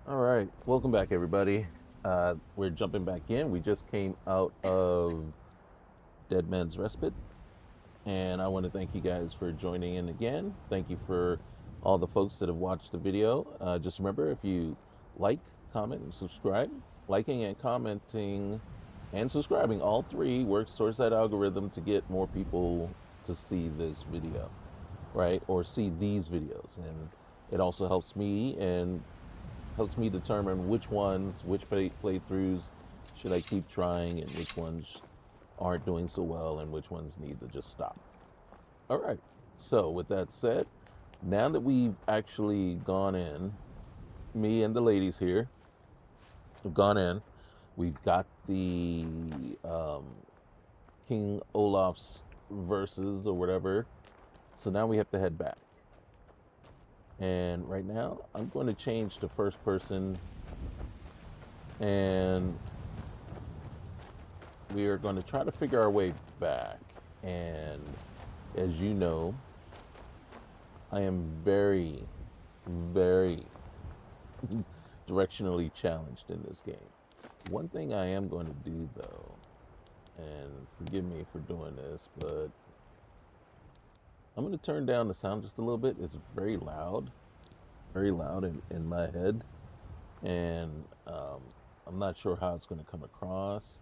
All right, welcome back, everybody. We're jumping back in. We just came out of Dead Man's Respite, and I want to thank you guys for joining in again. Thank you for all the folks that have watched the video. Just remember, if you like, comment, and subscribe, liking and commenting and subscribing, all three works towards that algorithm to get more people to see this video, right? Or see these videos. And it also helps me determine which ones, which playthroughs should I keep trying, and which ones aren't doing so well, and which ones need to just stop. All right. So with that said, now that we've actually gone in, me and the ladies here have gone in. We've got the um, King Olaf's verses or whatever. So now we have to head back. And right now, I'm going to change to first person, and we are going to try to figure our way back. And as you know, I am very, very directionally challenged in this game. One thing I am going to do, though, and forgive me for doing this, but I'm going to turn down the sound just a little bit. It's very loud in my head, and I'm not sure how it's going to come across,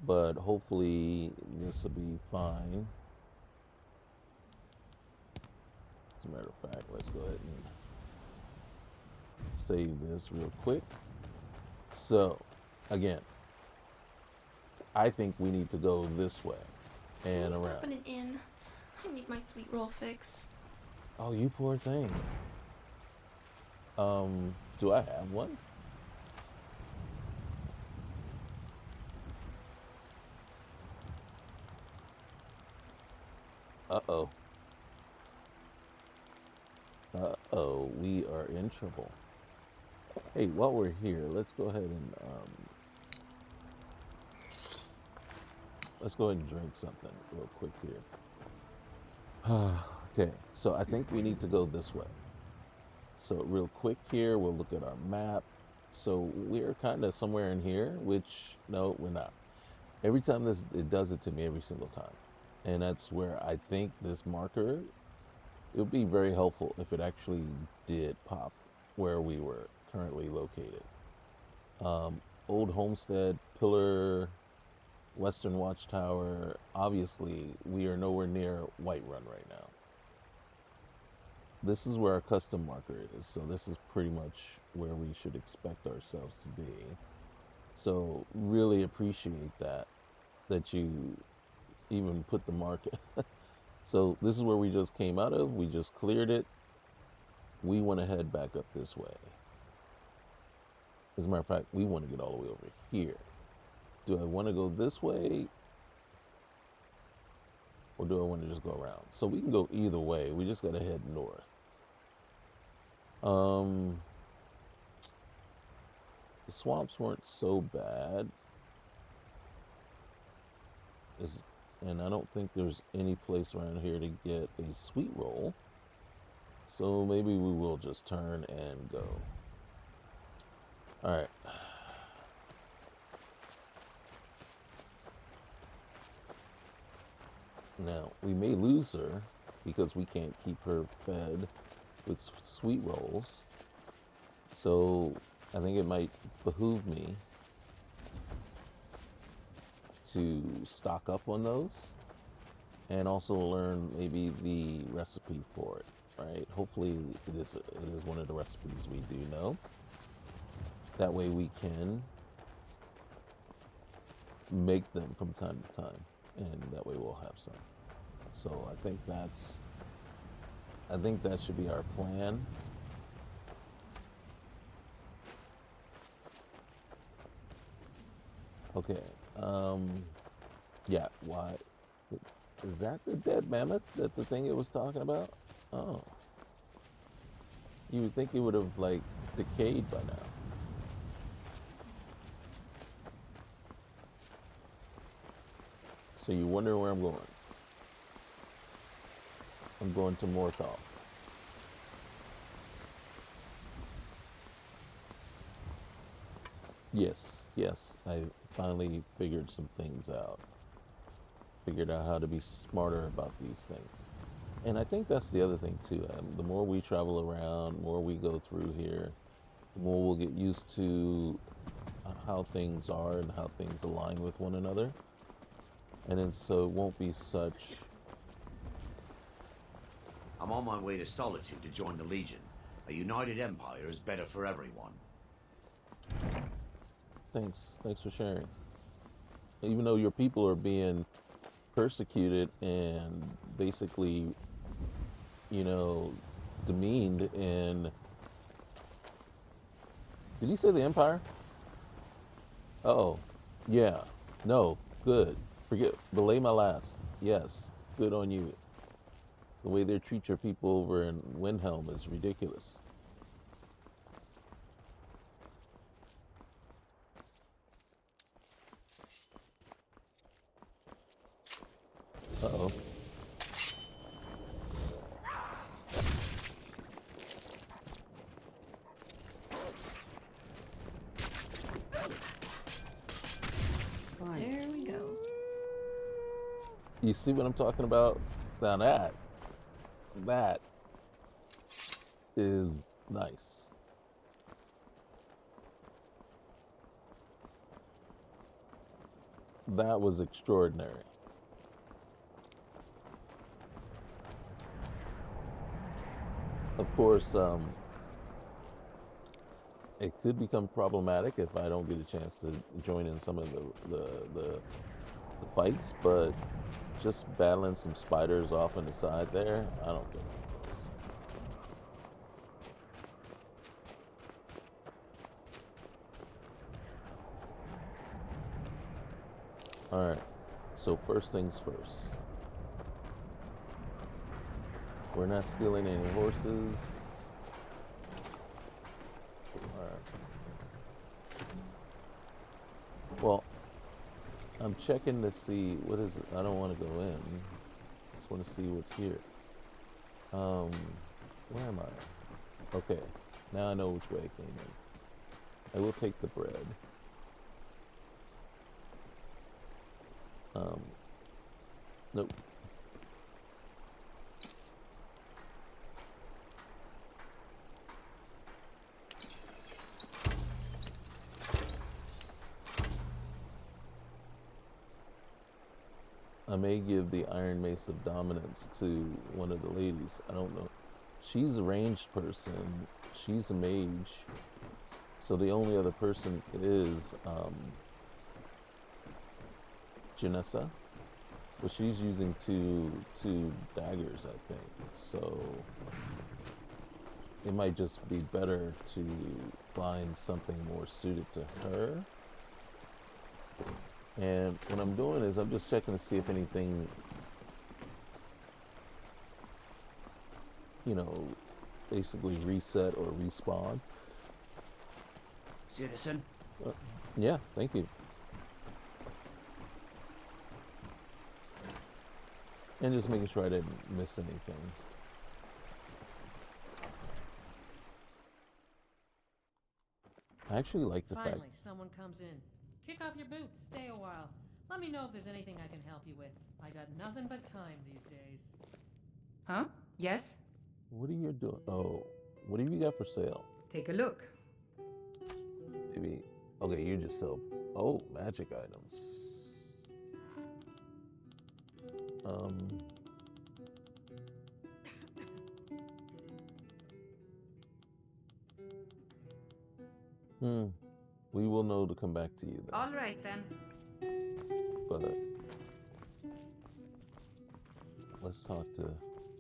but hopefully this will be fine. As a matter of fact, let's go ahead and save this real quick. So, again, I think we need to go this way and Can we around. stop at an inn? I need my sweet roll fix. Oh, you poor thing. Do I have one? Uh-oh. Uh-oh, we are in trouble. Hey, while we're here, let's go ahead and drink something real quick here. Okay, so I think we need to go this way. So real quick here, we'll look at our map. So we're kind of somewhere in here, which no, we're not. Every time it does it to me every single time. And that's where I think this marker, it would be very helpful if it actually did pop where we were currently located. Old Homestead, Pillar, Western Watchtower. Obviously, we are nowhere near Whiterun right now. This is where our custom marker is, so this is pretty much where we should expect ourselves to be. So really appreciate that you even put the marker. So this is where we just came out of. We just cleared it. We want to head back up this way. As a matter of fact, we want to get all the way over here. Do I want to go this way, or do I want to just go around? So we can go either way. We just got to head north. The swamps weren't so bad. And I don't think there's any place around here to get a sweet roll. So maybe we will just turn and go. Alright. Now, we may lose her because we can't keep her fed with sweet rolls. So I think it might behoove me to stock up on those and also learn maybe the recipe for it, right? Hopefully it is one of the recipes we do know. That way we can make them from time to time, and that way we'll have some. So I think that should be our plan. Okay. Yeah, why? Is that the dead mammoth that the thing it was talking about? Oh. You would think it would have, like, decayed by now. So you wonder where I'm going. I'm going to Morthal. Yes, yes, I finally figured some things out. Figured out how to be smarter about these things. And I think that's the other thing too. The more we travel around, more we go through here, the more we'll get used to how things are and how things align with one another. And then so it won't be such. I'm on my way to Solitude to join the Legion. A united empire is better for everyone. Thanks for sharing. Even though your people are being persecuted and basically, you know, demeaned and did he say the Empire? Uh-oh. Yeah. No. Good. Forget. Belay my last. Yes. Good on you. The way they treat your people over in Windhelm is ridiculous. Uh-oh. There we go. You see what I'm talking about? Now that is nice. That was extraordinary. Of course, it could become problematic if I don't get a chance to join in some of the fights, but just battling some spiders off on the side there, I don't think it is. Alright, so first things first. We're not stealing any horses. Alright. Well, I'm checking to see what is it. I don't want to go in. Just want to see what's here. Where am I? Okay, now I know which way I came in. I will take the bread. Nope. I may give the Iron Mace of Dominance to one of the ladies. I don't know. She's a ranged person. She's a mage. So the only other person is Janessa. But she's using two daggers, I think. So it might just be better to find something more suited to her. And what I'm doing is I'm just checking to see if anything, you know, basically reset or respawn. Citizen? Yeah, thank you. And just making sure I didn't miss anything. I actually like the Finally, fact. someone comes in. Kick off your boots, stay a while. Let me know if there's anything I can help you with. I got nothing but time these days. Huh? Yes? What are you doing? Oh, what have you got for sale? Take a look. Maybe. Okay, you just sell. Oh, magic items. Um. We will know to come back to you then. All right then. But let's talk to.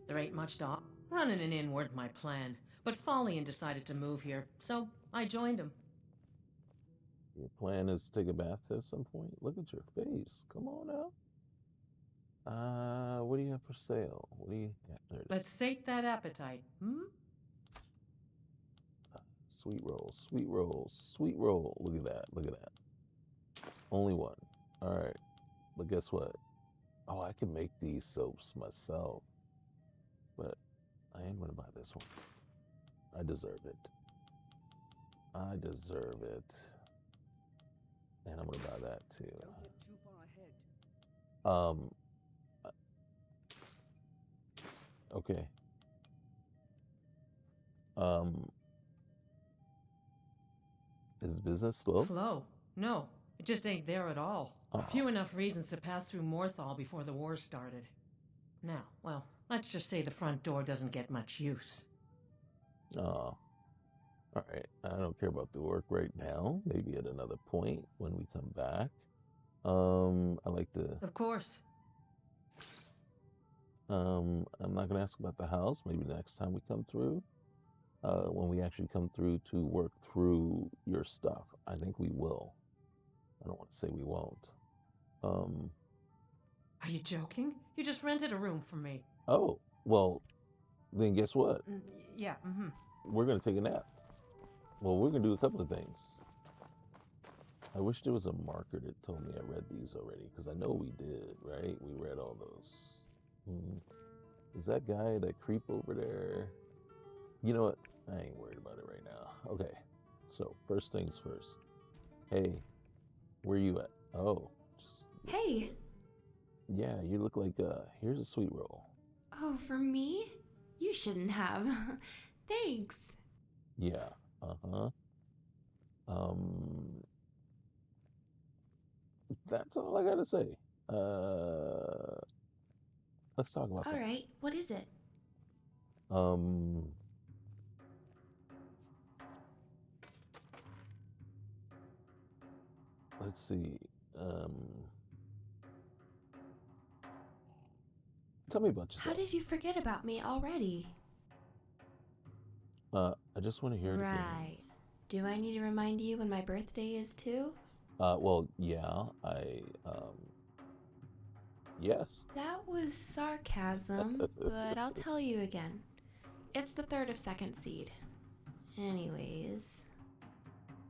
There ain't much to. Running an inn weren't my plan, but Follian decided to move here, so I joined him. Your plan is to take a bath at some point? Look at your face. Come on out. What do you have for sale? What do you have? There it is. Let's sate that appetite, hmm? Sweet rolls, sweet rolls, sweet roll. Look at that. Look at that. Only one. All right. But guess what? Oh, I can make these soaps myself. But I am going to buy this one. I deserve it. I deserve it. And I'm gonna buy that too. Don't get too far ahead. Um. Okay. Um. Is business slow? Slow? No, it just ain't there at all. Oh. Few enough reasons to pass through Morthal before the war started. Now, well, let's just say the front door doesn't get much use. Oh. All right. I don't care about the work right now. Maybe at another point when we come back. I like to. Of course. I'm not gonna ask about the house. Maybe next time we come through. When we actually come through to work through your stuff, I think we will. I don't want to say we won't. Are you joking? You just rented a room from me. Oh, well, then guess what? Yeah, mm-hmm. We're gonna take a nap. Well, we're gonna do a couple of things. I wish there was a marker that told me I read these already, because I know we did, right? We read all those. Is that guy, that creep over there? You know what? I ain't worried about it right now. Okay, so first things first. Hey, where you at? Oh, Hey! yeah, you look like, here's a sweet roll. Oh, for me? You shouldn't have. Thanks. Yeah, that's all I gotta say. Let's talk about something. Alright, what is it? Let's see. Tell me about yourself. How did you forget about me already? I just want to hear it again. Right. Do I need to remind you when my birthday is too? Well, yeah, yes. That was sarcasm, but I'll tell you again. It's the 3rd of 2nd seed. Anyways.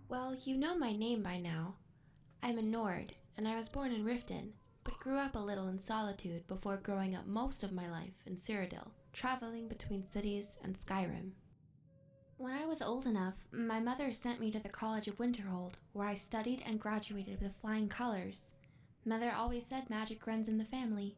Well, you know my name by now. I'm a Nord, and I was born in Riften, but grew up a little in Solitude before growing up most of my life in Cyrodiil, traveling between cities and Skyrim. When I was old enough, my mother sent me to the College of Winterhold, where I studied and graduated with flying colors. Mother always said magic runs in the family.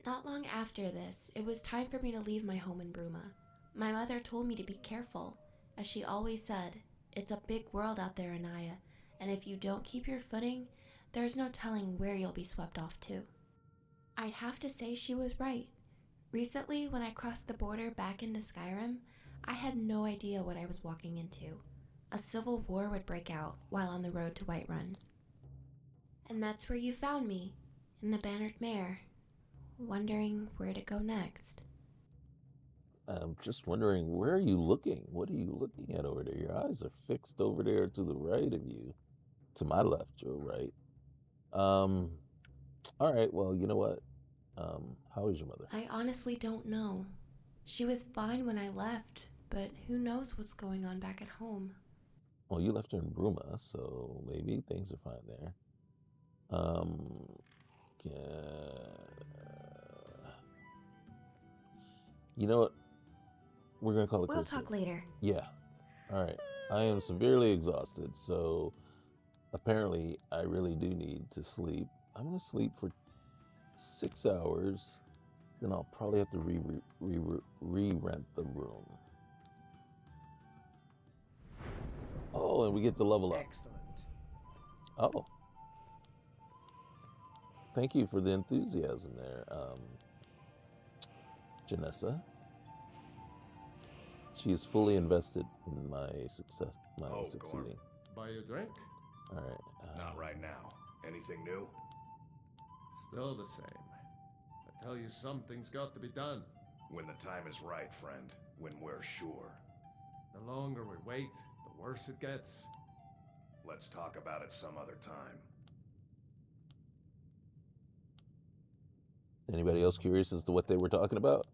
Not long after this, it was time for me to leave my home in Bruma. My mother told me to be careful. As she always said, it's a big world out there, Anaya, and if you don't keep your footing, there's no telling where you'll be swept off to. I'd have to say she was right. Recently, when I crossed the border back into Skyrim, I had no idea what I was walking into. A civil war would break out while on the road to Whiterun. And that's where you found me, in the Bannered Mare, wondering where to go next. I'm just wondering, where are you looking? What are you looking at over there? Your eyes are fixed over there to the right of you. To my left, your right. All right, well, you know what? How is your mother? I honestly don't know. She was fine when I left, but who knows what's going on back at home. Well, you left her in Bruma, so maybe things are fine there. Yeah. You know what? We're gonna call it We'll quits here. talk later. Yeah. All right. I am severely exhausted, so apparently I really do need to sleep. I'm gonna sleep for 6 hours, then I'll probably have to re-rent the room. Oh, and we get to level up. Excellent. Oh. Thank you for the enthusiasm there, Janessa. She is fully invested in my success, succeeding. Buy you a drink? All right. Not right now. Anything new? Still the same. I tell you, something's got to be done. When the time is right, friend. When we're sure. The longer we wait, the worse it gets. Let's talk about it some other time. Anybody else curious as to what they were talking about?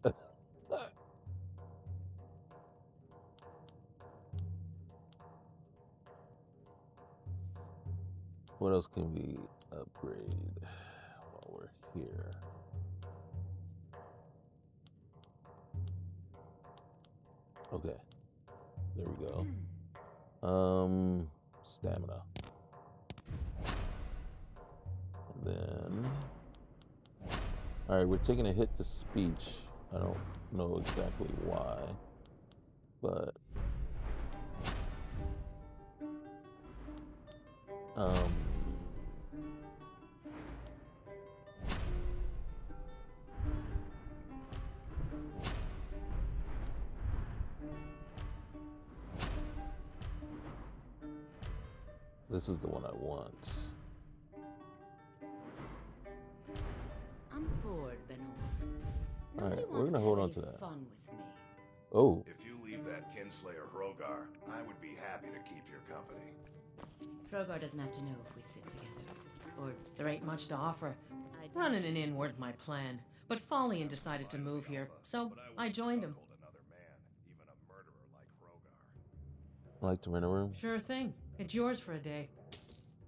What else can we upgrade while we're here? Okay, there we go. Stamina. then... Alright, we're taking a hit to speech. I don't know exactly why, but... This is the one I want. I'm bored, Benor. Alright, Nobody we're wants gonna to hold have on any to that. fun with me. Oh, If you leave that kinslayer Hrogar, I would be happy to keep your company. Hrogar doesn't have to know if we sit together. Or there ain't much to offer. I don't- Running an inn weren't my plan, but Falian decided to move here, so I joined him. Another man, even a murderer like Hrogar. I like to rent a room. Sure thing. It's yours for a day.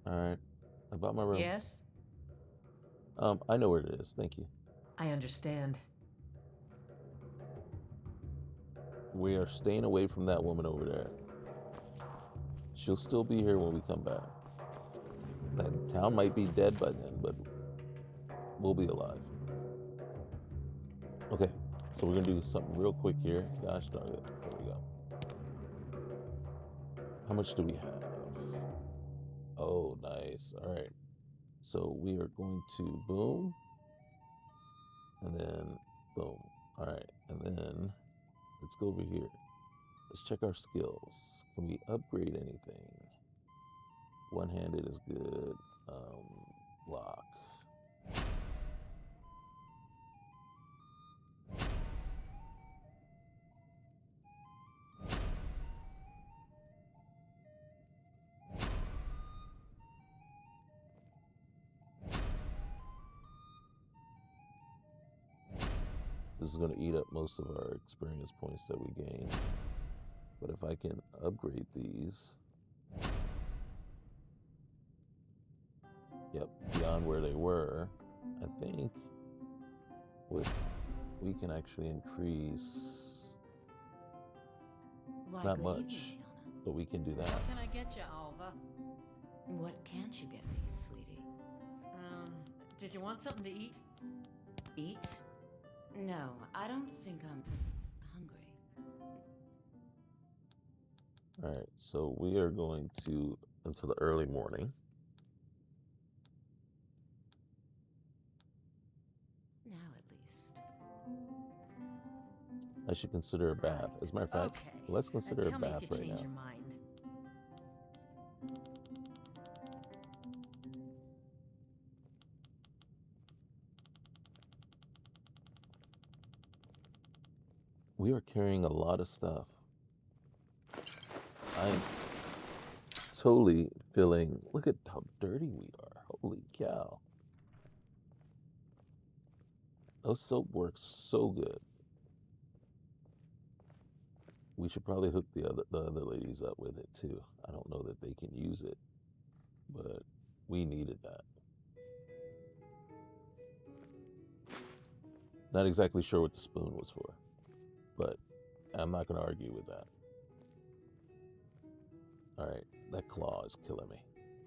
Alright, I bought my room. Yes? I know where it is, thank you. I understand. We are staying away from that woman over there. She'll still be here when we come back. That town might be dead by then, but we'll be alive. Okay, so we're gonna do something real quick here. Gosh darn it. There we go. How much do we have? Oh, nice. Alright. So we are going to boom. And then boom. Alright, and then let's go over here. Let's check our skills. Can we upgrade anything? One-handed is good. Block. This is going to eat up most of our experience points that we gain. But if I can upgrade these, yep, beyond where they were, I think we can actually increase, Why, not good much, evening, Liana. but we can do that. What can I get you, Alva? What can't you get me, sweetie? Did you want something to eat? Eat? No, I don't think I'm hungry. All right, so we are going to until the early morning. Now at least. I should consider a bath. As a matter of fact, Okay. let's consider a Tell me bath if you right change now. your mind. We are carrying a lot of stuff. I'm totally feeling, look at how dirty we are. Holy cow. Those soap works so good. We should probably hook the other ladies up with it too. I don't know that they can use it, but we needed that. Not exactly sure what the spoon was for, but I'm not going to argue with that. All right, that claw is killing me.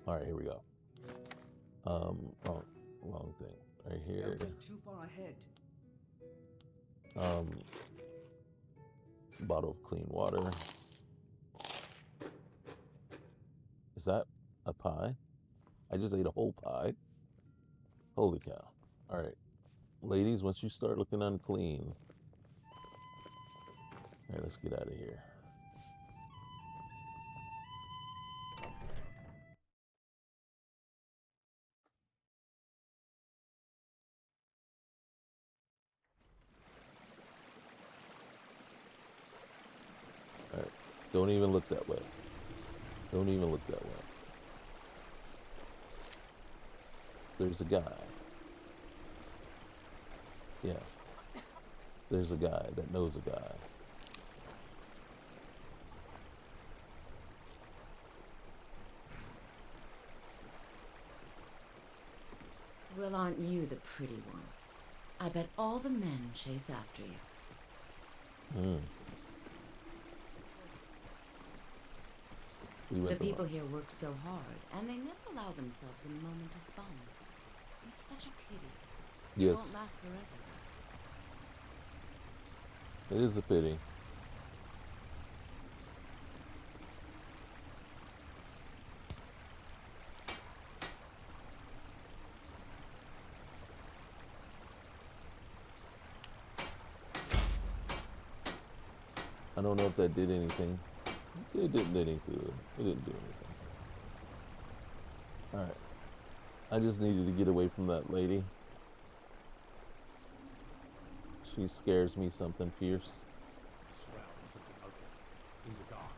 All right, here we go. Wrong thing. Right here. Don't get too far ahead. Bottle of clean water. Is that a pie? I just ate a whole pie. Holy cow. All right. Ladies, once you start looking unclean. All right, let's get out of here. All right. Don't even look that way. Don't even look that way. There's a guy. Yeah. There's a guy that knows a guy. Well, aren't you the pretty one? I bet all the men chase after you. Hmm. We The went the people wrong. here work so hard, and they never allow themselves a moment of fun. It's such a pity. It Yes, won't last forever. it is a pity. I don't know if that did anything. It didn't do anything. It didn't do anything. Alright. I just needed to get away from that lady. She scares me something fierce. I swear there's something out there. In the dark.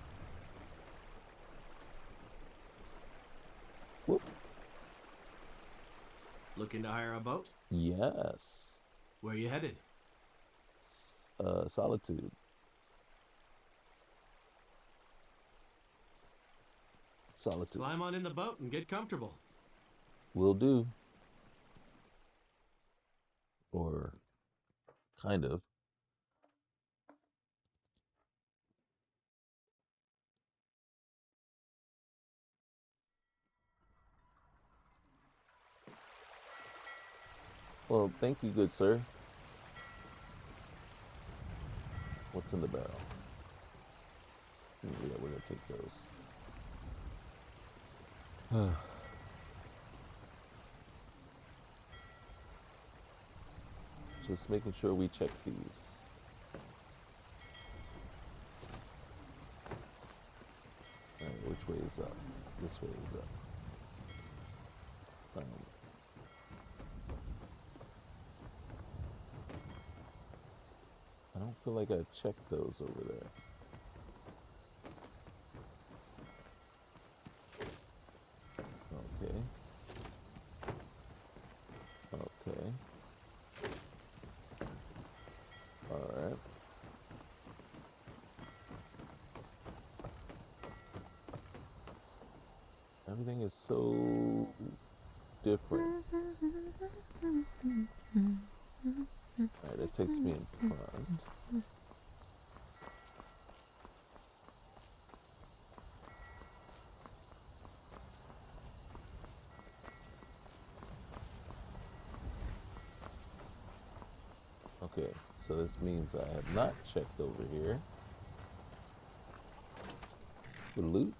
Whoop. Looking to hire a boat? Yes. Where you headed? Solitude. Solitude. Climb on in the boat and get comfortable. Will do. Or kind of. Well, thank you, good sir. What's in the barrel? Yeah, we're gonna take those. Just making sure we check these. Alright, which way is up? This way is up. I don't feel like I checked those over there. Okay. Okay. Alright. Everything is so different. Alright, that takes me in front. Okay, so this means I have not checked over here for loot.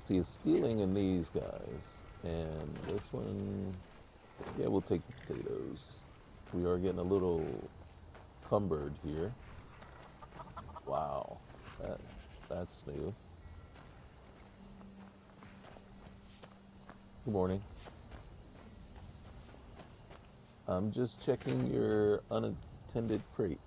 See, it's stealing in these guys, and this one, yeah, we'll take the potatoes. We are getting a little cumbered here. Wow, that's new. Good morning. I'm just checking your unattended crates.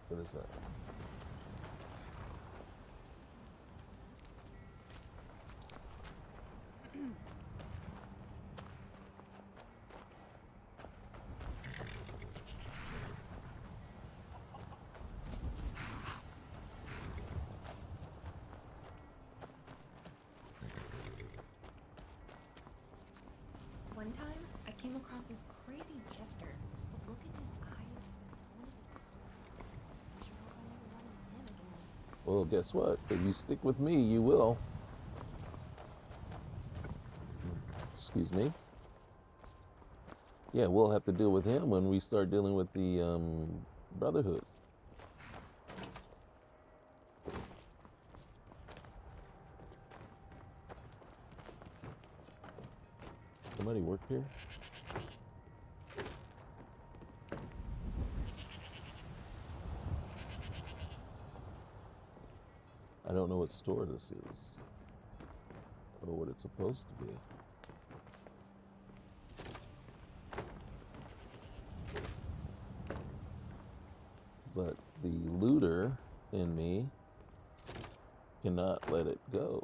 What is that? One time, I came across this crazy jester. But look at his eyes, the tone of his voice. I sure hope I never run into him again. Well, guess what? If you stick with me, you will. Excuse me. Yeah, we'll have to deal with him when we start dealing with the Brotherhood. Somebody work here? I don't know what store this is, or what it's supposed to be. But the looter in me cannot let it go.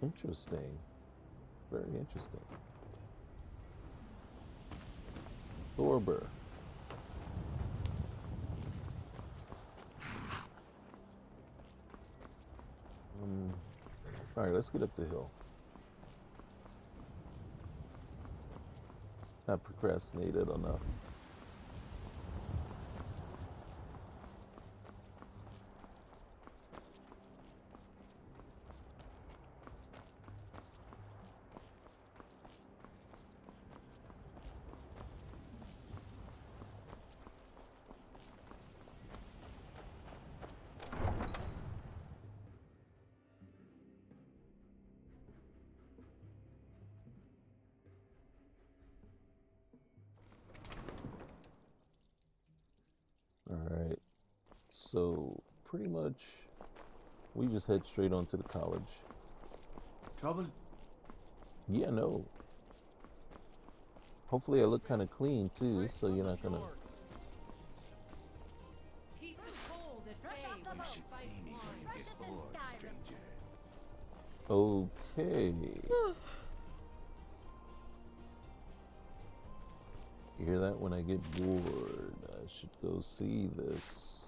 Interesting. Very interesting. Thorber. Alright, let's get up the hill. Not procrastinated enough. Alright, so pretty much we just head straight on to the college. Trouble? Yeah, no. Hopefully I look kind of clean too, so you're not gonna... Keep the cold at bay. You should see me when you get bored, stranger. Okay. You hear that? When I get bored, I should go see this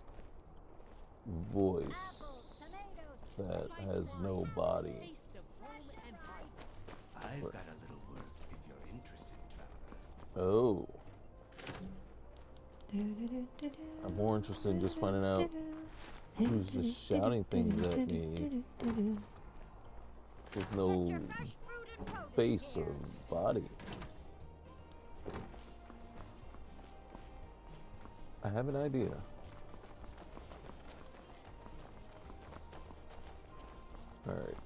voice that has no body. I've got a little work if you're interested, traveler. Oh. I'm more interested in just finding out who's just shouting things at me with no face or body. I have an idea. Alright.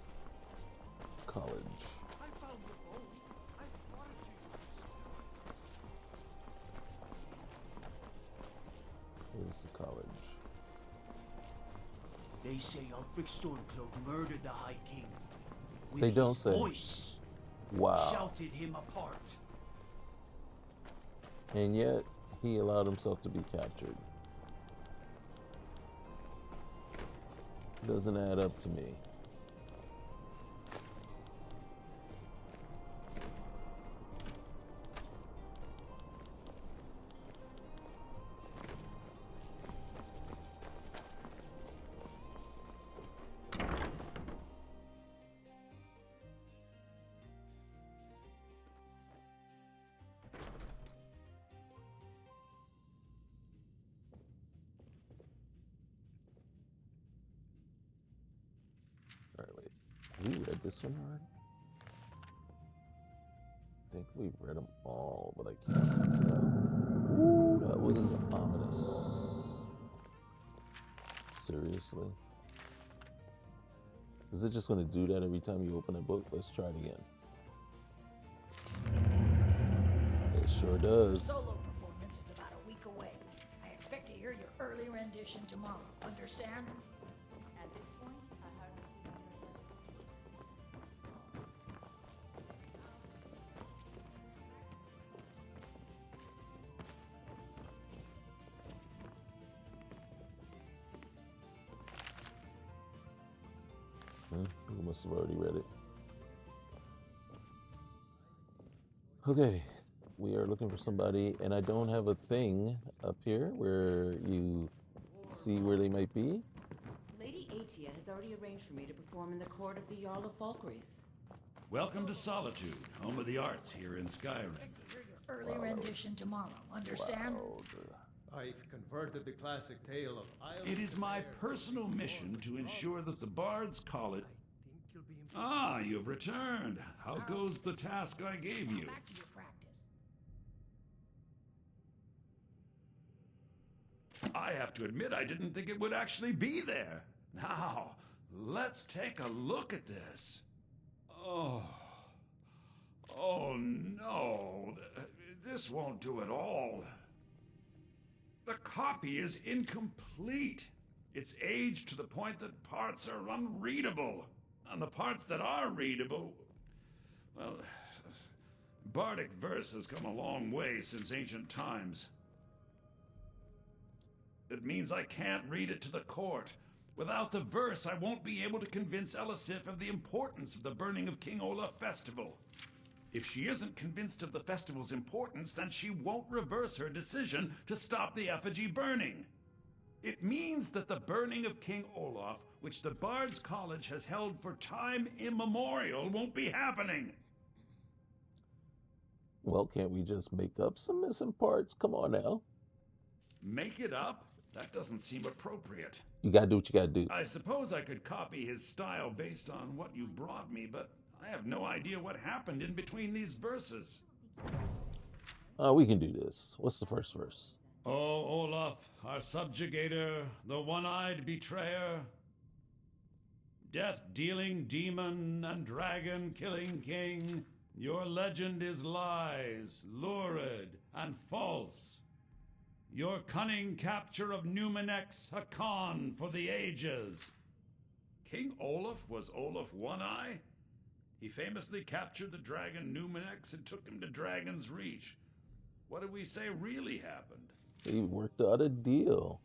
College. Here's the college. They say Ulfric Stormcloak murdered the High King. With They don't his say. voice. Wow. Shouted him apart. And yet, he allowed himself to be captured. Doesn't add up to me. Alright, wait. We read this one already? I think we read them all, but I can't tell. Ooh, that was ominous. Seriously? Is it just going to do that every time you open a book? Let's try it again. It sure does. Solo performance is about a week away. I expect to hear your early rendition tomorrow. Understand? At this point, I hardly see any You must have already read it. Okay, we are looking for somebody, and I don't have a thing up here where you see where they might be. Lady Atia has already arranged for me to perform in the court of the Jarl of Falkreath. Welcome to Solitude, home of the arts here in Skyrim. Expect to hear your early rendition tomorrow. Understand? I've converted the classic tale of Isle. It is my personal mission to ensure that the bards call it. Ah, you've returned. How goes the task I gave you? Back to your practice. I have to admit, I didn't think it would actually be there. Now, let's take a look at this. Oh. Oh, no. This won't do at all. The copy is incomplete. It's aged to the point that parts are unreadable. And the parts that are readable, well, bardic verse has come a long way since ancient times. It means I can't read it to the court, Without the verse, I won't be able to convince Elisif of the importance of the burning of King Olaf festival. If she isn't convinced of the festival's importance, then she won't reverse her decision to stop the effigy burning. It means that the burning of King Olaf, which the Bard's College has held for time immemorial, won't be happening. Well, can't we just make up some missing parts? Come on now. Make it up? That doesn't seem appropriate. You gotta do what you gotta do. I suppose I could copy his style based on what you brought me, but I have no idea what happened in between these verses. We can do this. What's the first verse? O Olaf, our subjugator, the one-eyed betrayer, death-dealing demon and dragon-killing king, your legend is lies, lurid, and false. Your cunning capture of Numenex, a con for the ages. King Olaf was Olaf One-Eye? He famously captured the dragon Numenex and took him to Dragon's Reach. What did we say really happened? He worked out a deal.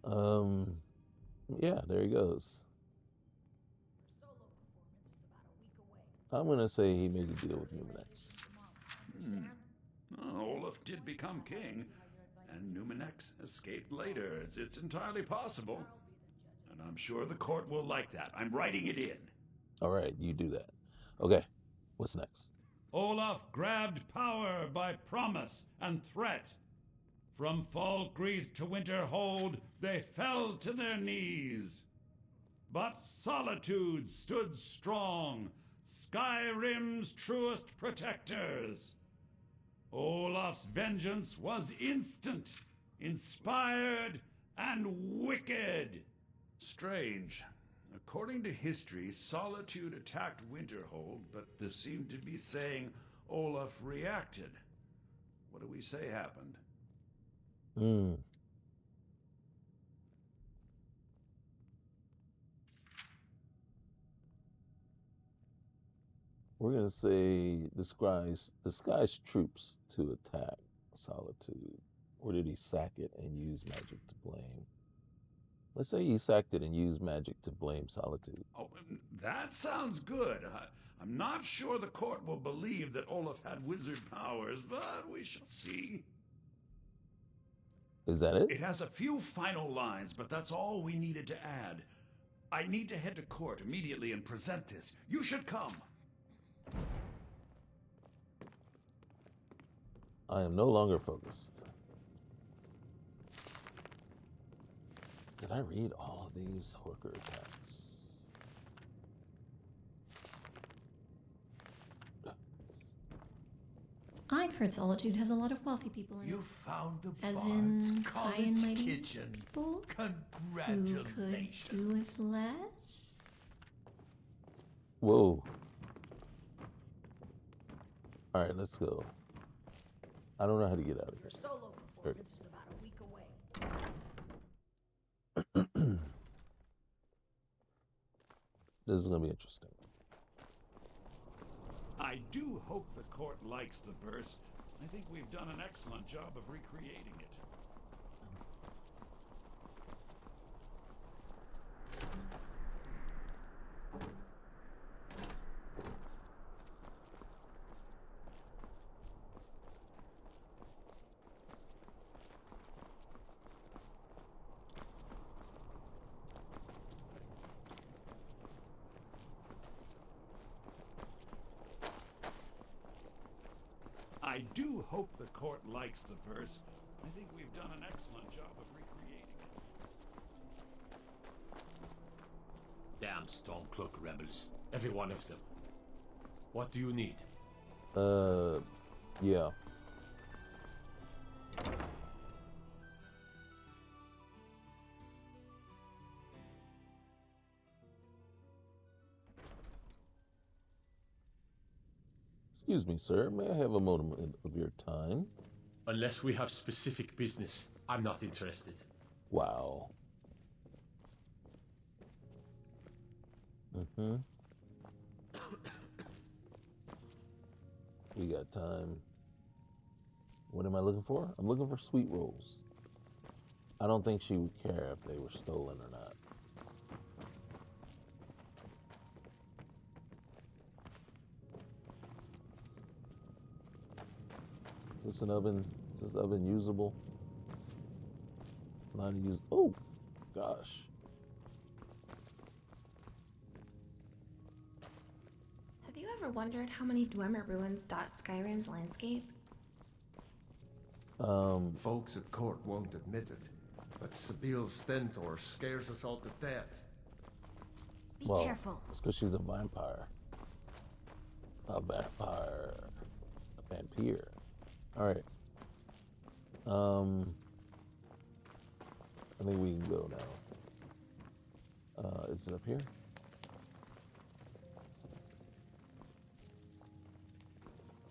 Yeah, there he goes. I'm gonna say he made a deal with Numenex. Olaf did become king, and Numenex escaped later. It's entirely possible. And I'm sure the court will like that. I'm writing it in. All right, you do that. Okay, what's next? Olaf grabbed power by promise and threat. From Falkreath to Winterhold, they fell to their knees. But Solitude stood strong, Skyrim's truest protectors. Olaf's vengeance was instant, inspired, and wicked. Strange. According to history, Solitude attacked Winterhold, but this seemed to be saying Olaf reacted. What do we say happened? We're gonna say disguise troops to attack Solitude. Or did he sack it and use magic to blame? Let's say he sacked it and used magic to blame Solitude. Oh, that sounds good. I'm not sure the court will believe that Olaf had wizard powers, but we shall see. Is that it? It has a few final lines, but that's all we needed to add. I need to head to court immediately and present this. You should come. I am no longer focused. Did I read all of these Horker attacks? I've heard Solitude has a lot of wealthy people in it. You found the As Bard's in high and College mighty kitchen. people who Congratulations. could do with less. Whoa. Alright, let's go. I don't know how to get out of Your here. solo performance is about a week away. This is going to be interesting. I do hope the court likes the verse. I think we've done an excellent job of recreating it. I do hope the court likes the verse. I think we've done an excellent job of recreating it. Damn Stormcloak rebels. Every one of them. What do you need? Yeah. Excuse me, sir. May I have a moment of your time? Unless we have specific business, I'm not interested. Wow. We got time. What am I looking for? I'm looking for sweet rolls. I don't think she would care if they were stolen or not. Is this an oven? Is this oven usable? It's not used. Oh, gosh. Have you ever wondered how many Dwemer ruins dot Skyrim's landscape? Folks at court won't admit it, but Sibyl Stentor scares us all to death. Be careful. It's because she's a vampire. A vampire. A vampire. Alright. I think we can go now. Is it up here?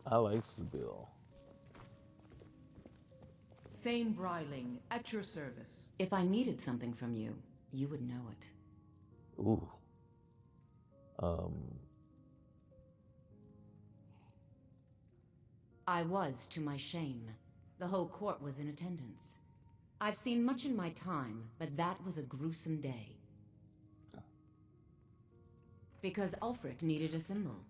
I like Sibyl. Thane Bryling, at your service. If I needed something from you, you would know it. Ooh. I was, to my shame. The whole court was in attendance. I've seen much in my time, but that was a gruesome day. Because Ulfric needed a symbol.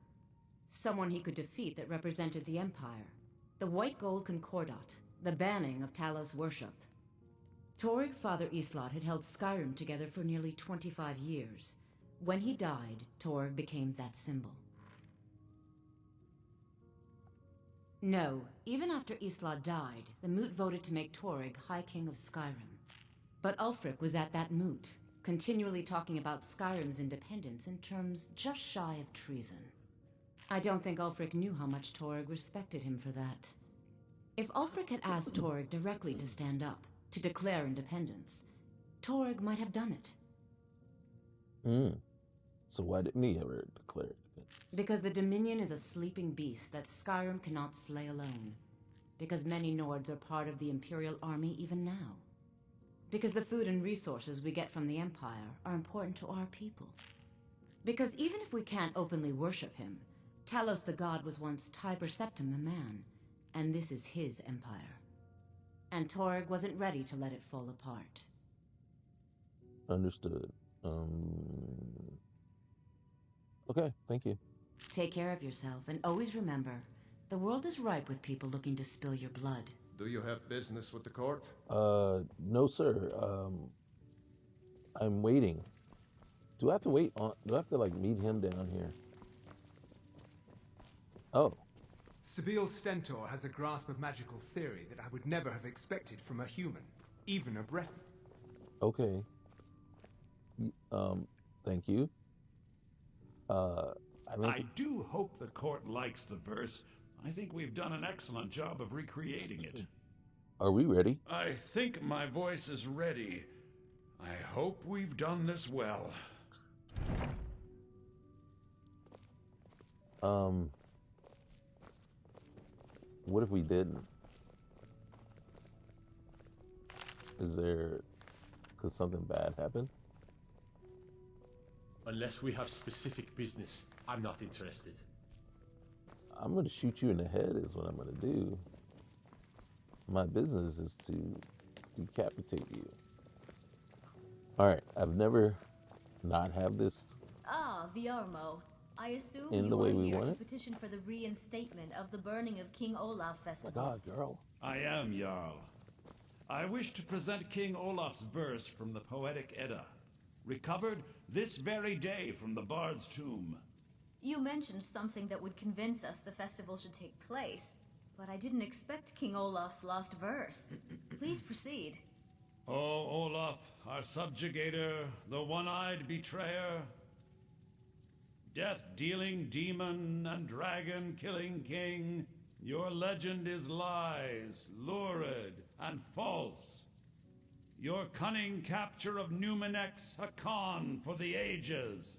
Someone he could defeat that represented the Empire. The White Gold Concordat, the banning of Talos worship. Toryg's father Islot had held Skyrim together for nearly 25 years. When he died, Toryg became that symbol. No, even after Islot died, the Moot voted to make Toryg High King of Skyrim. But Ulfric was at that Moot, continually talking about Skyrim's independence in terms just shy of treason. I don't think Ulfric knew how much Toryg respected him for that. If Ulfric had asked Toryg directly to stand up, to declare independence, Toryg might have done it. So why didn't he ever declare it? Because the Dominion is a sleeping beast that Skyrim cannot slay alone. Because many Nords are part of the Imperial army even now. Because the food and resources we get from the Empire are important to our people. Because even if we can't openly worship him, Talos the god was once Tiber Septim the man, and this is his empire. And Toryg wasn't ready to let it fall apart. Understood. Okay, thank you. Take care of yourself, and always remember, the world is ripe with people looking to spill your blood. Do you have business with the court? No, sir. I'm waiting. Do I have to wait on? Do I have to like meet him down here? Oh. Sibyl Stentor has a grasp of magical theory that I would never have expected from a human, even a Breton. Okay. Thank you. I do hope the court likes the verse. I think we've done an excellent job of recreating it. Are we ready? I think my voice is ready. I hope we've done this well. What if we didn't? Could something bad happen? Unless we have specific business, I'm not interested. I'm gonna shoot you in the head is what I'm gonna do. My business is to decapitate you. Alright, I've never not have this Ah, Viormo. I assume in you the way are we here want to it? petition for the reinstatement of the burning of King Olaf Festival. Oh my God, girl. I am, Jarl. I wish to present King Olaf's verse from the Poetic Edda, recovered this very day from the Bard's tomb. You mentioned something that would convince us the festival should take place, but I didn't expect King Olaf's lost verse. Please proceed. O Olaf, our subjugator, the one-eyed betrayer, death-dealing demon and dragon-killing king, your legend is lies, lurid, and false. Your cunning capture of Numenex, a con for the ages.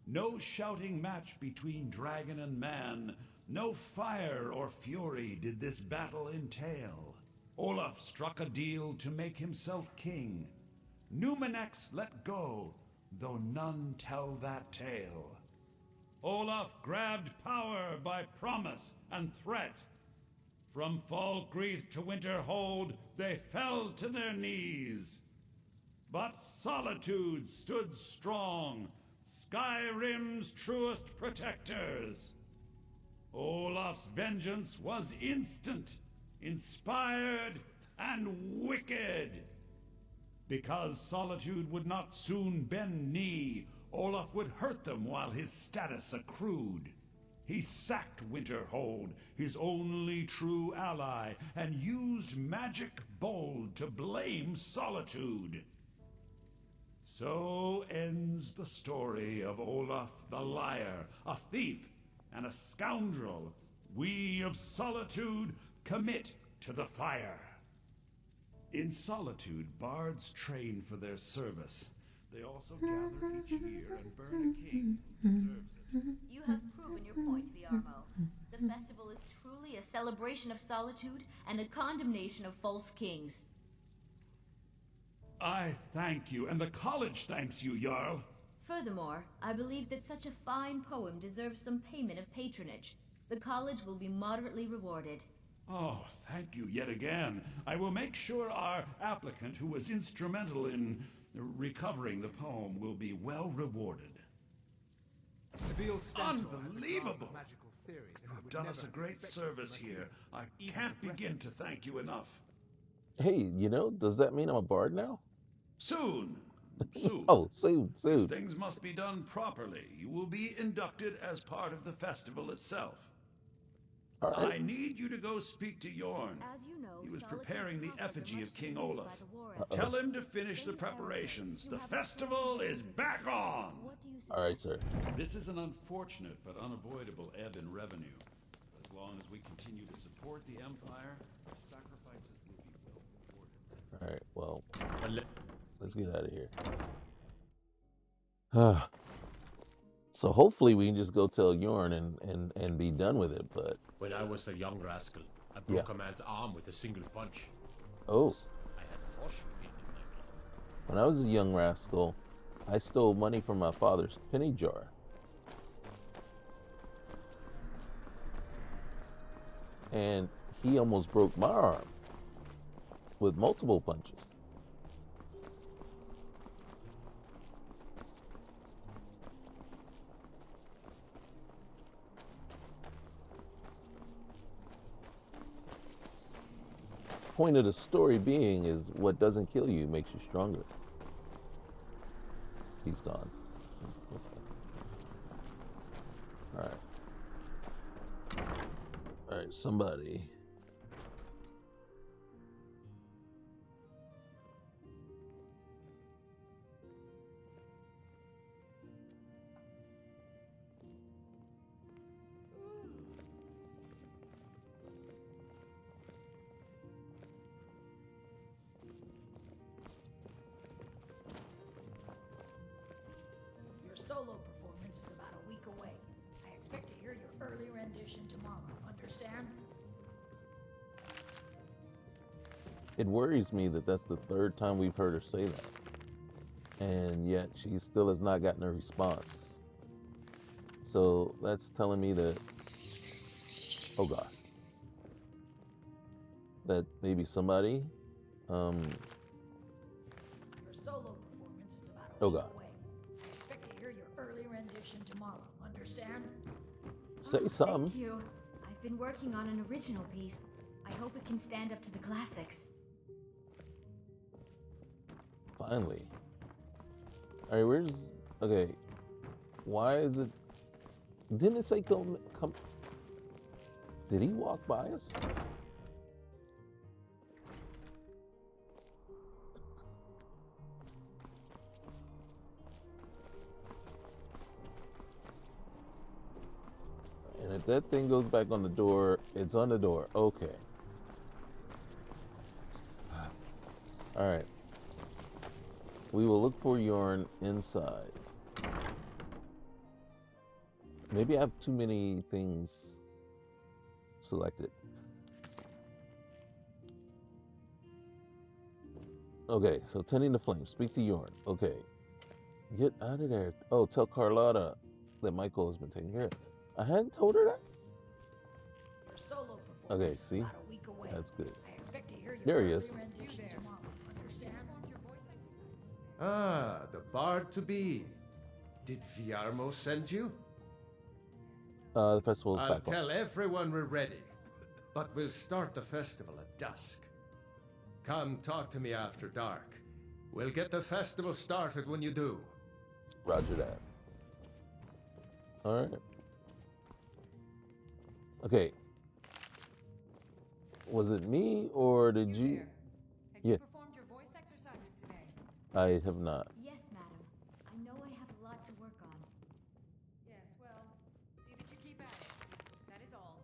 No shouting match between dragon and man, no fire or fury did this battle entail. Olaf struck a deal to make himself king. Numenex let go, though none tell that tale. Olaf grabbed power by promise and threat. From Falkreath to Winterhold, they fell to their knees. But Solitude stood strong, Skyrim's truest protectors. Olaf's vengeance was instant, inspired, and wicked. Because Solitude would not soon bend knee, Olaf would hurt them while his status accrued. He sacked Winterhold, his only true ally, and used magic bold to blame Solitude. So ends the story of Olaf the Liar, a thief and a scoundrel. We of Solitude commit to the fire. In Solitude, bards train for their service. They also gather each year and burn a king who deserves it. You have proven your point, Viarmo. The festival is truly a celebration of solitude and a condemnation of false kings. I thank you, and the college thanks you, Jarl. Furthermore, I believe that such a fine poem deserves some payment of patronage. The college will be moderately rewarded. Oh, thank you yet again. I will make sure our applicant, who was instrumental in recovering the poem, will be well rewarded. Unbelievable! You've done us a great service here. I can't begin to thank you enough. Hey, does that mean I'm a bard now? Soon. Soon. Oh, soon. These things must be done properly. You will be inducted as part of the festival itself. All right. I need you to go speak to Yorn. As you know, He was Solitude's preparing the cost is effigy much of King diminished Olaf. by the war Tell him to finish the preparations. The festival is back on! All right, sir. This is an unfortunate but unavoidable ebb in revenue. As long as we continue to support the Empire, our sacrifices will be well rewarded. All right, well, let's get out of here. So hopefully we can just go tell Yorn and be done with it, but... When I was a young rascal, I broke a man's arm with a single punch. Oh. I had a horse in my glove. When I was a young rascal, I stole money from my father's penny jar. And he almost broke my arm with multiple punches. Point of the story being is what doesn't kill you makes you stronger. He's gone. All right, somebody. Your solo performance is about a week away. I expect to hear your early rendition tomorrow. Understand? It worries me that that's the third time we've heard her say that. And yet she still has not gotten a response. So that's telling me that, oh God, that maybe somebody, Your solo performance is about a oh week God, away. I expect to hear your early rendition tomorrow. Understand? say something. Thank you. I've been working on an original piece. I hope it can stand up to the classics. Finally. All right, okay, why is it, didn't it say come, did he walk by us? And if that thing goes back on the door, it's on the door. Okay. All right. We will look for Yorn inside. Maybe I have too many things selected. Okay, so tending the flame. Speak to Yorn. Okay. Get out of there. Oh, tell Carlotta that Michael has been taken care of. I hadn't told her that? Your solo Okay, performance is see? about a That's good. I expect to hear your There he early is. rendition tomorrow. Understand? Ah, the bard to be. Did Viarmo send you? The festival's I'll back on. tell everyone we're ready, but we'll start the festival at dusk. Come talk to me after dark. We'll get the festival started when you do. Roger that. All right. Okay. Was it me or did you? Have Yeah. you performed your voice exercises today? I have not. Yes, madam. I know I have a lot to work on. Yes, well, see that you keep at it. That is all.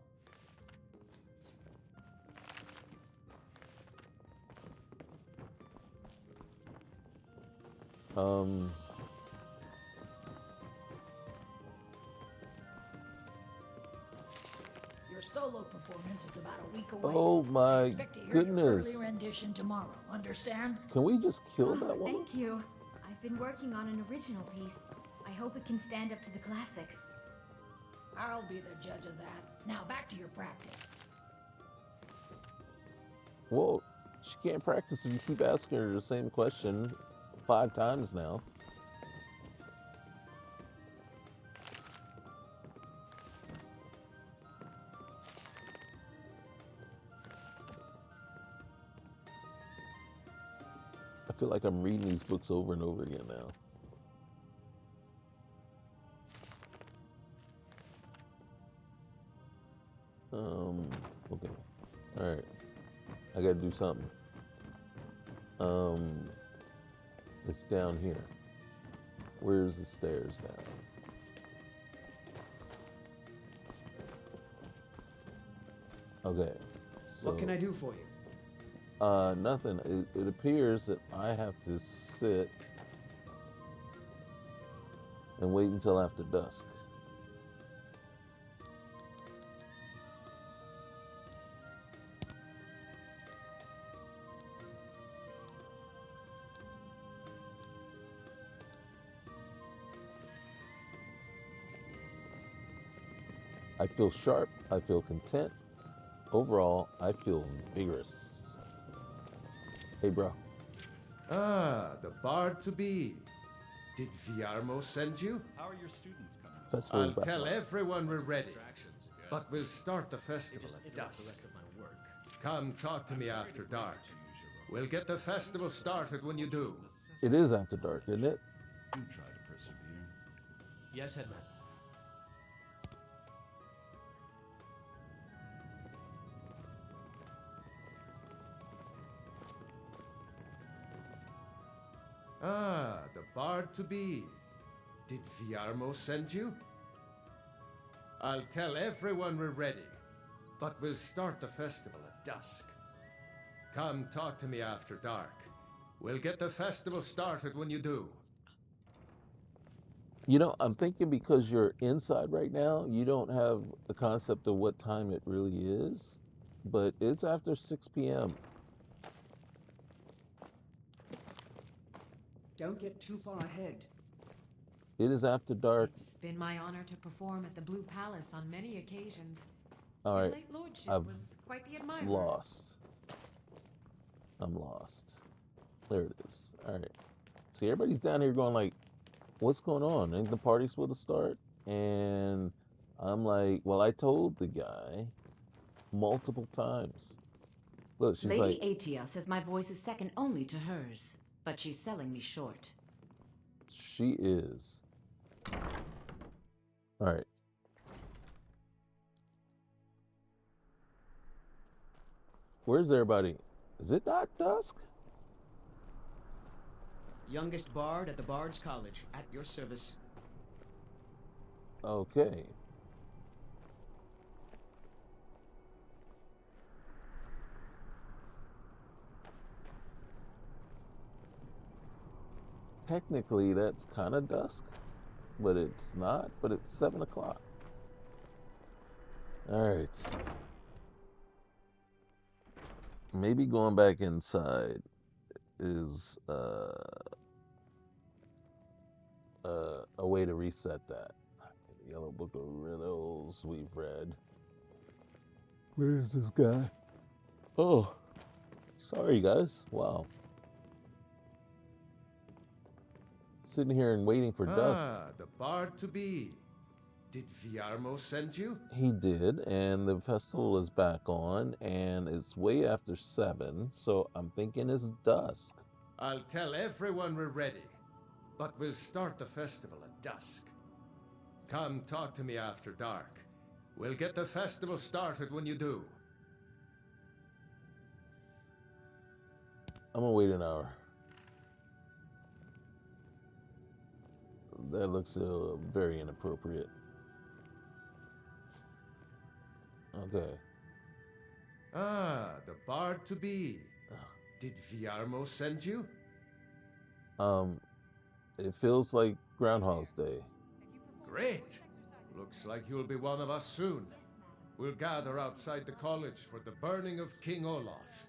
Your solo performance is about a week away. Oh I my expect to hear goodness. your early rendition tomorrow. Understand? Can we just kill Oh, that woman? thank you. I've been working on an original piece. I hope it can stand up to the classics. I'll be the judge of that. Now back to your practice. Well, she can't practice if you keep asking her the same question 5 times now. I feel like I'm reading these books over and over again now. Okay. Alright. I gotta do something. It's down here. Where's the stairs down? Okay. So, What can I do for you? nothing. It appears that I have to sit and wait until after dusk. I feel sharp. I feel content. Overall, I feel vigorous. Hey, bro. Ah, the bard to be. Did Viarmo send you? How are your students coming? Festival's I'll back tell on. everyone we're ready, Distractions, if you but ask we'll me. start the They festival just at interrupt the dusk. rest of my work. Come talk to me after dark. We'll get the festival started when you do. It is after dark, isn't it? Do try to persevere. Yes, Headman. Ah, the bard to be. Did Viarmo send you? I'll tell everyone we're ready, but we'll start the festival at dusk. Come talk to me after dark. We'll get the festival started when you do. You know, I'm thinking because you're inside right now, you don't have the concept of what time it really is, but it's after 6 p.m. Don't get too far ahead. It is after dark. It's been my honor to perform at the Blue Palace on many occasions. All His right, late lordship I've was quite the admirer. lost. I'm lost. There it is. All right. See, everybody's down here going like, what's going on? Ain't the party supposed to start? And I'm like, well, I told the guy multiple times. Look, she's Lady like, Atia says my voice is second only to hers, but she's selling me short. she is. All right. Where's everybody? Is it not dusk? Youngest bard at the Bard's College, at your service. Okay. Technically, that's kind of dusk, but it's not. But it's 7 o'clock. All right. Maybe going back inside is a way to reset that. The Yellow Book of Riddles we've read. Where is this guy? Oh, sorry guys. Wow. Sitting here and waiting for dusk. Ah, the bard to be. Did Viarmo send you? He did, and the festival is back on, and it's way after 7, so I'm thinking it's dusk. I'll tell everyone we're ready, but we'll start the festival at dusk. Come talk to me after dark. We'll get the festival started when you do. I'm gonna wait an hour. That looks very inappropriate. Okay. Ah, the bard to be. Did Viarmo send you? It feels like Groundhog's Day. Great. Looks like you'll be one of us soon. We'll gather outside the college for the burning of King Olaf.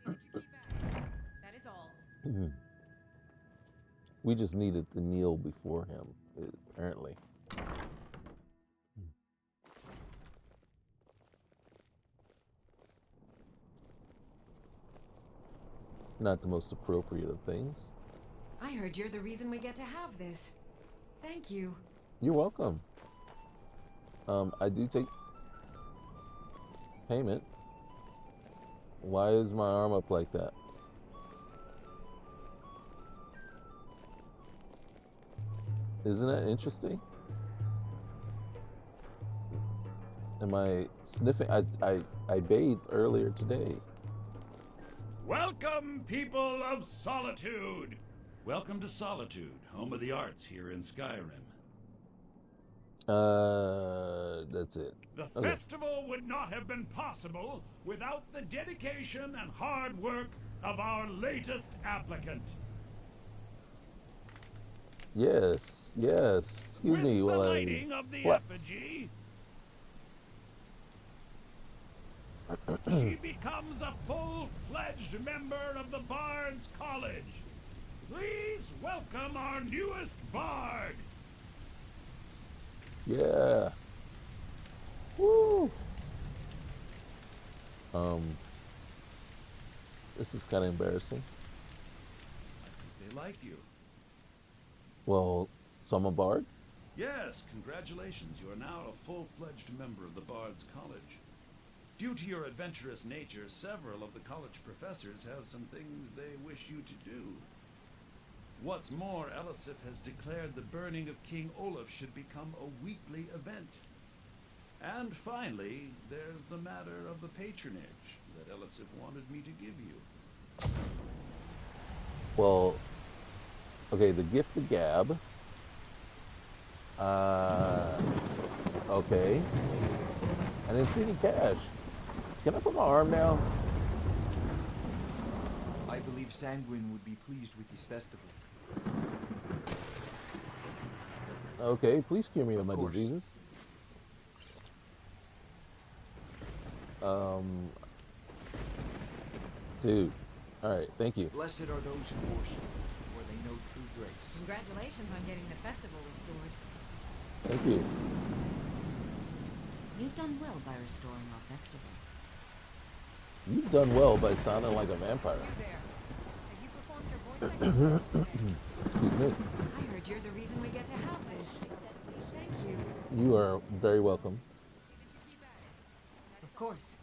That is all. We just needed to kneel before him, apparently. Not the most appropriate of things. I heard you're the reason we get to have this. Thank you. You're welcome. I do take payment. Why is my arm up like that? Isn't that interesting? Am I sniffing? I bathed earlier today. Welcome, people of Solitude! Welcome to Solitude, home of the arts here in Skyrim. That's it. The Okay. festival would not have been possible without the dedication and hard work of our latest applicant. Yes, yes. Excuse me With the while lighting I of the flex. effigy, she becomes a full-fledged member of the Bard's College. Please welcome our newest bard. Yeah. Woo. This is kind of embarrassing. They like you. Well, so I'm a bard? Yes, congratulations. You are now a full-fledged member of the Bard's College. Due to your adventurous nature, several of the college professors have some things they wish you to do. What's more, Elisif has declared the burning of King Olaf should become a weekly event. And finally, there's the matter of the patronage that Elisif wanted me to give you. Well, okay, the gift of gab. Okay. I didn't see any cash. Can I put my arm down? I believe Sanguine would be pleased with this festival. Okay, please cure me of my course. diseases. Dude. Alright, thank you. Blessed are those who worship, for they know true grace. Congratulations on getting the festival restored. Thank you. You've done well by restoring our festival. You've done well by sounding like a vampire. You there. Have you performed your voice exercise today? Excuse me. I heard you're the reason we get to have this. Thank you. You are very welcome. Of course.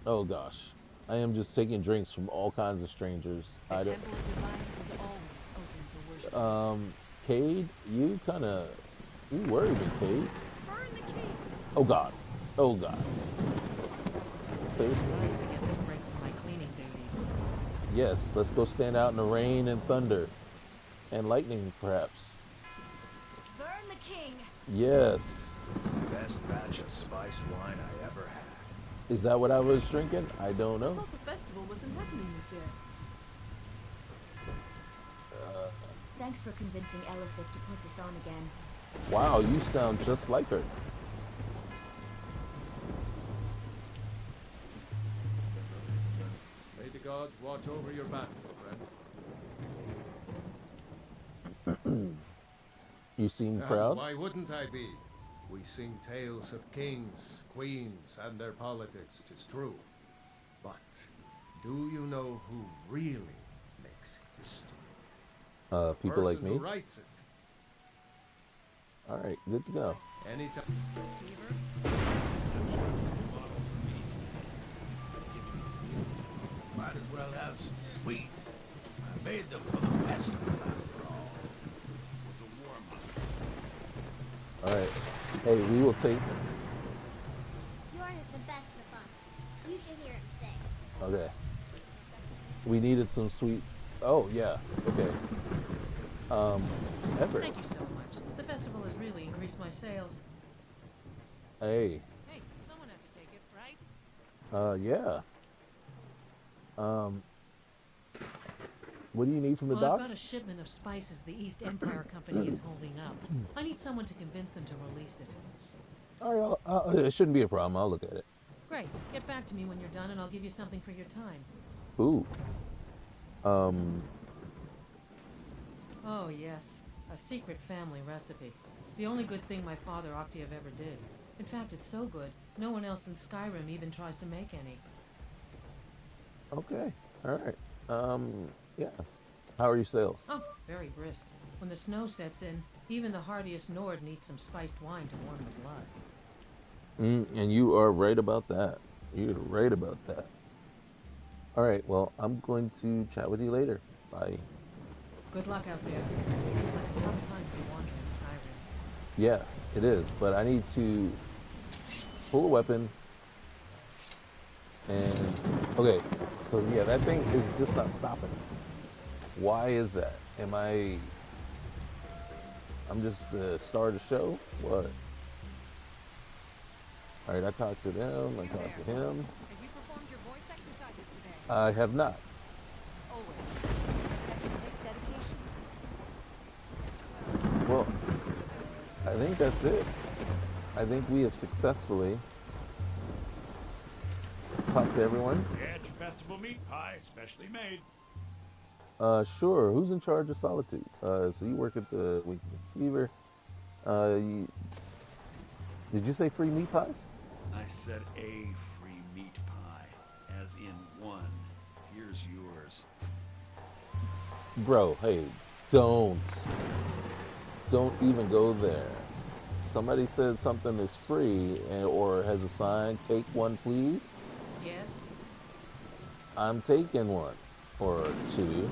Oh gosh. I am just taking drinks from all kinds of strangers. The I don't. Temple of Divines is always open for worshipers. Cade, you worry me, Cade. Burn the king. Oh god. Oh god. Seriously? Nice to get this break from my cleaning duties. Yes, let's go stand out in the rain and thunder. And lightning, perhaps. Burn the king. Yes. Best batch of spiced wine I ever had. Is that what I was drinking? I don't I know. thought the festival wasn't happening this year. Thanks for convincing Elisif to put this on again. Wow, you sound just like her. May the gods watch over your battles, friend. You seem And proud. why wouldn't I be? We sing tales of kings, queens, and their politics, 'tis true. But do you know who really makes history? People like Person me? who writes it. Alright, good to go. Anytime. Might as well have some sweets. I made them for the festival after all. It was a warm-up. Alright. Hey, we will take... Bjorn is the best of fun. You should hear him sing. Okay. We needed some sweet... Oh, yeah. Okay. Ever. Thank you so much. The festival has really increased my sales. Hey. Hey, someone had to take it, right? Yeah. What do you need from the Well, docks? I've got a shipment of spices the East Empire Company is holding up. I need someone to convince them to release it. Alright, it shouldn't be a problem. I'll look at it. Great. Get back to me when you're done and I'll give you something for your time. Ooh. Oh, yes. A secret family recipe. The only good thing my father Octave ever did. In fact, it's so good, no one else in Skyrim even tries to make any. Okay. Alright. Yeah. How are your sales? Oh, very brisk. When the snow sets in, even the hardiest Nord needs some spiced wine to warm the blood. And you are right about that. You're right about that. Alright, well, I'm going to chat with you later. Bye. Good luck out there. It seems like a tough time to be wandering Skyrim. Yeah, it is, but I need to pull a weapon and... Okay, so yeah, that thing is just not stopping. Why is that? I'm just the star of the show? What? Alright, I talked to them, I talked to him. Have you performed your voice exercises today? I have not. Always. That takes dedication. Well, I think that's it. I think we have successfully talked to everyone. Get your festival meat pie, specially made. Sure. Who's in charge of Solitude? So you work at the Skeever. Did you say free meat pies? I said a free meat pie, as in one. Here's yours. Bro, hey, don't even go there. Somebody said something is free or has a sign, take one please. Yes? I'm taking one or two.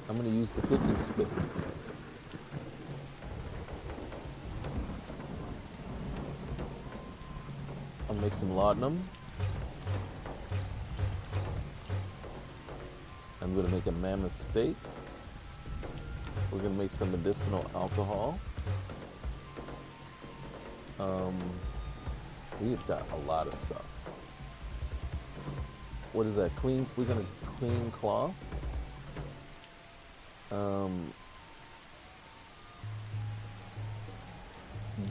I'm gonna use the cooking spit. I'll make some laudanum. I'm gonna make a mammoth steak. We're gonna make some medicinal alcohol. We've got a lot of stuff. What is that? Clean? We're gonna clean cloth.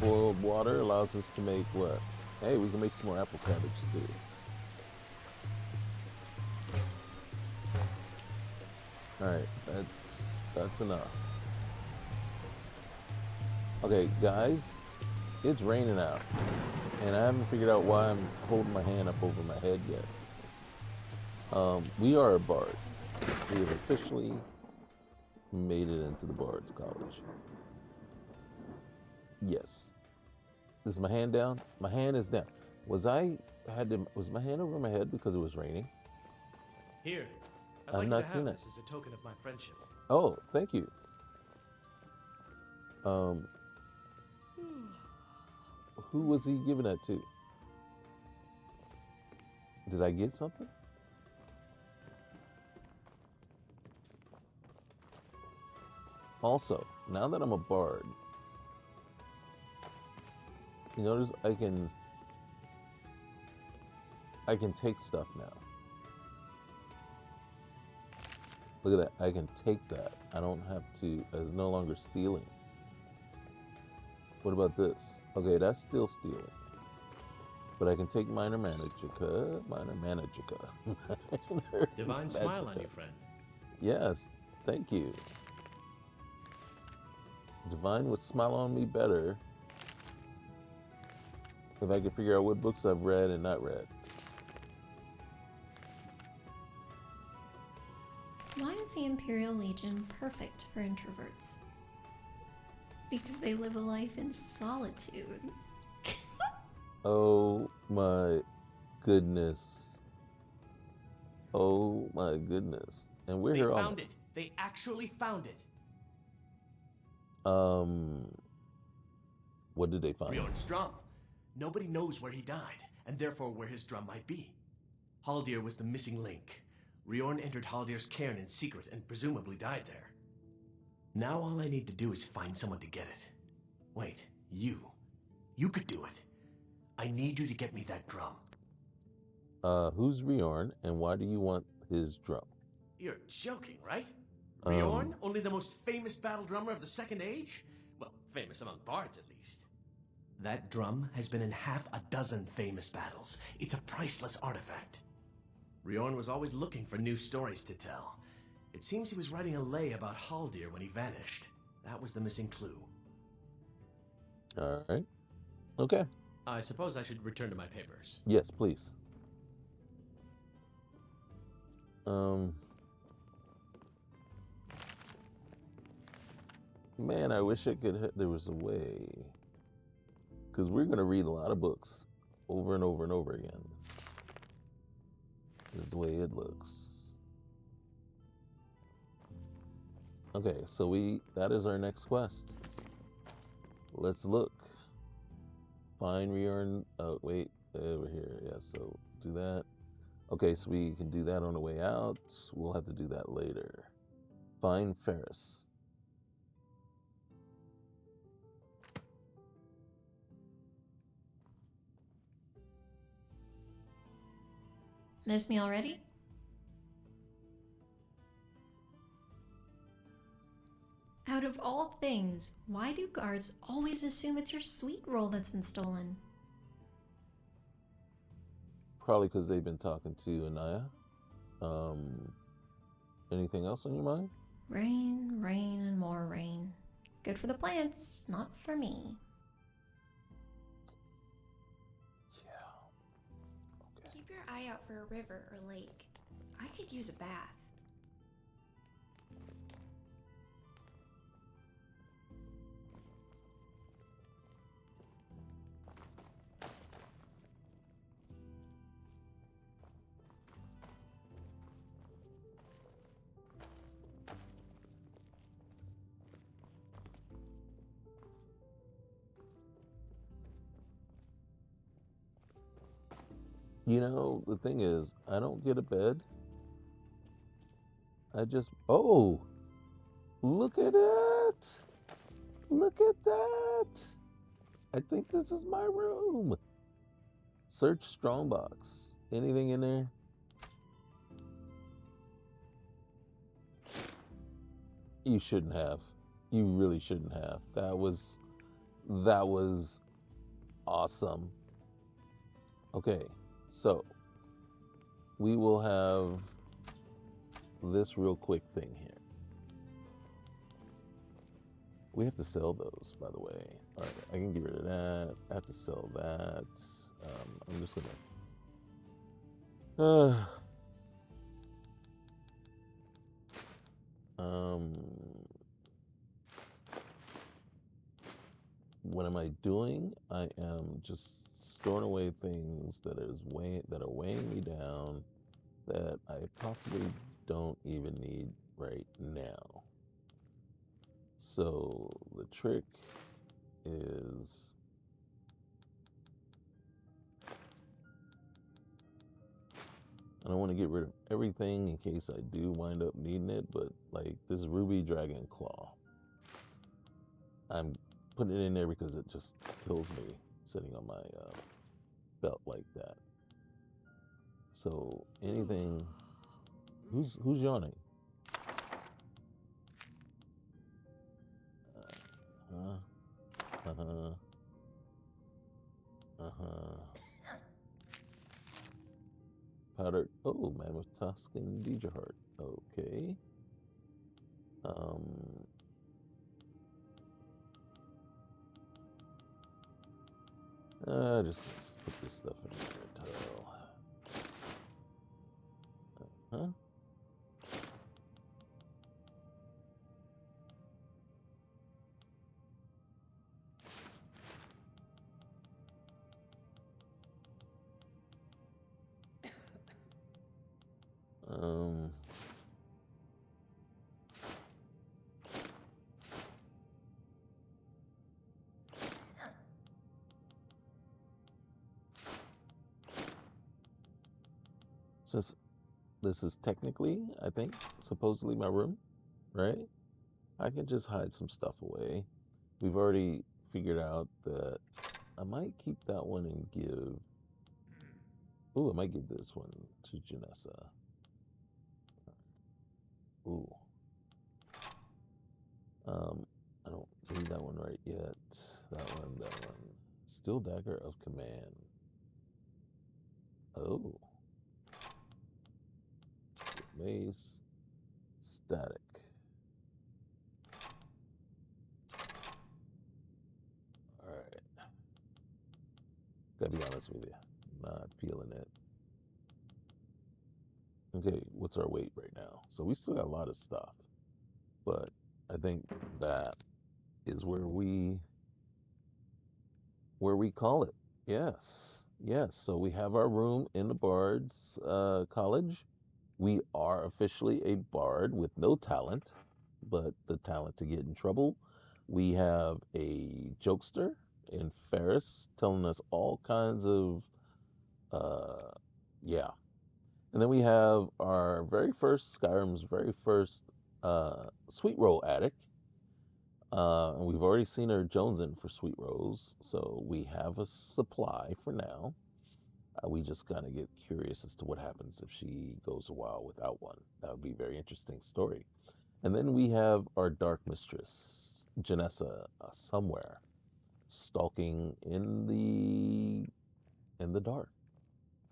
Boiled water allows us to make what? Hey, we can make some more apple cabbage stew. Alright, that's enough. Okay, guys, it's raining out. And I haven't figured out why I'm holding my hand up over my head yet. We are a bard. We have officially made it into the Bard's College. Yes. Is my hand down? My hand is down. Was my hand over my head because it was raining? Here, I'd I've like not you to seen have it. this as a token of my friendship. Oh, thank you. Who was he giving that to? Did I get something? Also, now that I'm a bard, you notice I can take stuff now. Look at that, I can take that. I don't have to, it's no longer stealing. What about this? Okay, that's still stealing. But I can take minor magica. Divine smile on you, friend. Yes, thank you. Divine would smile on me better if I could figure out what books I've read and not read. Why is the Imperial Legion perfect for introverts? Because they live a life in solitude. Oh my goodness. Oh my goodness. And we're here They all found it. They actually found it. What did they find? Riorn's drum. Nobody knows where he died, and therefore where his drum might be. Haldir was the missing link. Riorn entered Haldir's cairn in secret and presumably died there. Now all I need to do is find someone to get it. Wait, you. You could do it. I need you to get me that drum. Who's Riorn, and why do you want his drum? You're joking, right? Riorn? Only the most famous battle drummer of the Second Age? Well, famous among bards, at least. That drum has been in half a dozen famous battles. It's a priceless artifact. Riorn was always looking for new stories to tell. It seems he was writing a lay about Haldir when he vanished. That was the missing clue. Alright. Okay. I suppose I should return to my papers. Yes, please. Man, I wish there was a way. Because we're going to read a lot of books over and over and over again. This is the way it looks. Okay, so that is our next quest. Let's look. Find Riorn. Oh, wait, over here. Yeah, so do that. Okay, so we can do that on the way out. We'll have to do that later. Find Ferris. Miss me already? Out of all things, why do guards always assume it's your sweet roll that's been stolen? Probably because they've been talking to Anaya. Anything else on your mind? Rain, rain, and more rain. Good for the plants, not for me. Keep your eye out for a river or lake. I could use a bath. You know, the thing is, I don't get a bed. I just... Oh! Look at it! Look at that! I think this is my room. Search Strongbox. Anything in there? You shouldn't have. You really shouldn't have. That was awesome. Okay, so we will have this real quick thing here. We have to sell those, by the way. All right, I can get rid of that. I have to sell that. I'm just gonna. What am I doing? I am just storing away things that are weighing me down that I possibly don't even need right now. So the trick is I don't want to get rid of everything in case I do wind up needing it, but like this ruby dragon claw, I'm putting it in there because it just kills me sitting on my belt like that. So anything, who's yawning? Powdered, oh, Mammoth Tuscan Deja Heart. Okay. Just put this stuff in here until. Huh? Um. Since this is technically, I think, supposedly my room, right? I can just hide some stuff away. We've already figured out that I might keep that one and give. Ooh, I might give this one to Janessa. Ooh. I don't need that one right yet. That one, that one. Steel Dagger of Command. Oh. Mace. Static. Alright. Gotta be honest with you. Not feeling it. Okay, what's our weight right now? So we still got a lot of stuff. But I think that is where we call it. Yes. Yes. So we have our room in the Bard's college. We are officially a bard with no talent, but the talent to get in trouble. We have a jokester in Ferris telling us all kinds of, yeah. And then we have our very first, Skyrim's very first sweet roll addict. And we've already seen her jonesing for sweet rolls, so we have a supply for now. We just gotta get curious as to what happens if she goes a while without one. That would be a very interesting story. And then we have our dark mistress, Janessa, somewhere, stalking in the dark,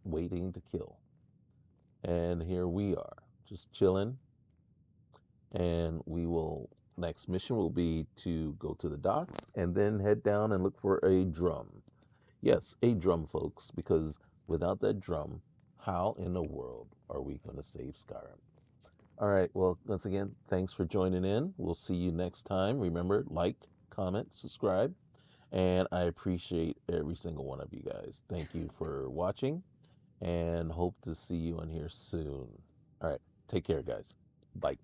waiting to kill. And here we are, just chilling. And we will next mission will be to go to the docks and then head down and look for a drum. Yes, a drum, folks, because without that drum, how in the world are we going to save Skyrim? All right, well, once again, thanks for joining in. We'll see you next time. Remember, like, comment, subscribe, and I appreciate every single one of you guys. Thank you for watching, and hope to see you on here soon. All right, take care, guys. Bye.